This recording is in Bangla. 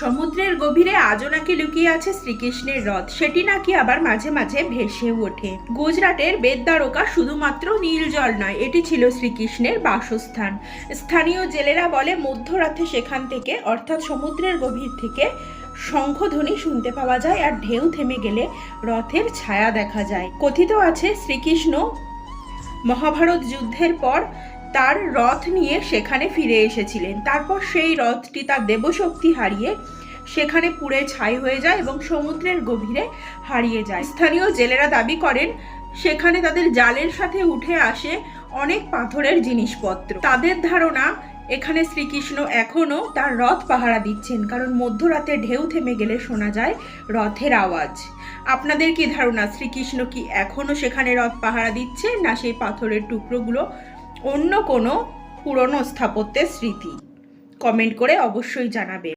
সমুদ্রের গভীরে আজও নাকি লুকিয়ে আছে শ্রীকৃষ্ণের রথ, সেটি নাকি আবার মাঝে মাঝে ভেসে ওঠে। গুজরাটের বেদদ্বারকা শুধুমাত্র নীল জল নয়, এটি ছিল শ্রীকৃষ্ণের বাসস্থান। স্থানীয় জেলেরা বলে মধ্যরাতে সেখান থেকে অর্থাৎ সমুদ্রের গভীর থেকে শঙ্খধ্বনি শুনতে পাওয়া যায়, আর ঢেউ থেমে গেলে রথের ছায়া দেখা যায়। কথিত আছে শ্রীকৃষ্ণ মহাভারত যুদ্ধের পর তার রথ নিয়ে সেখানে ফিরে এসেছিলেন। তারপর সেই রথটি তার দেবশক্তি হারিয়ে সেখানে পুড়ে ছাই হয়ে যায় এবং সমুদ্রের গভীরে হারিয়ে যায়। স্থানীয় জেলেরা দাবি করেন সেখানে তাদের জালের সাথে উঠে আসে অনেক পাথরের জিনিসপত্র। তাদের ধারণা এখানে শ্রীকৃষ্ণ এখনো তার রথ পাহারা দিচ্ছেন, কারণ মধ্যরাতে ঢেউ থেমে গেলে শোনা যায় রথের আওয়াজ। আপনাদের কি ধারণা, শ্রীকৃষ্ণ কি এখনো সেখানে রথ পাহারা দিচ্ছে, না সেই পাথরের টুকরোগুলো অন্য কোনো পুরনো স্থাপত্যের স্মৃতি? কমেন্ট করে অবশ্যই জানাবে।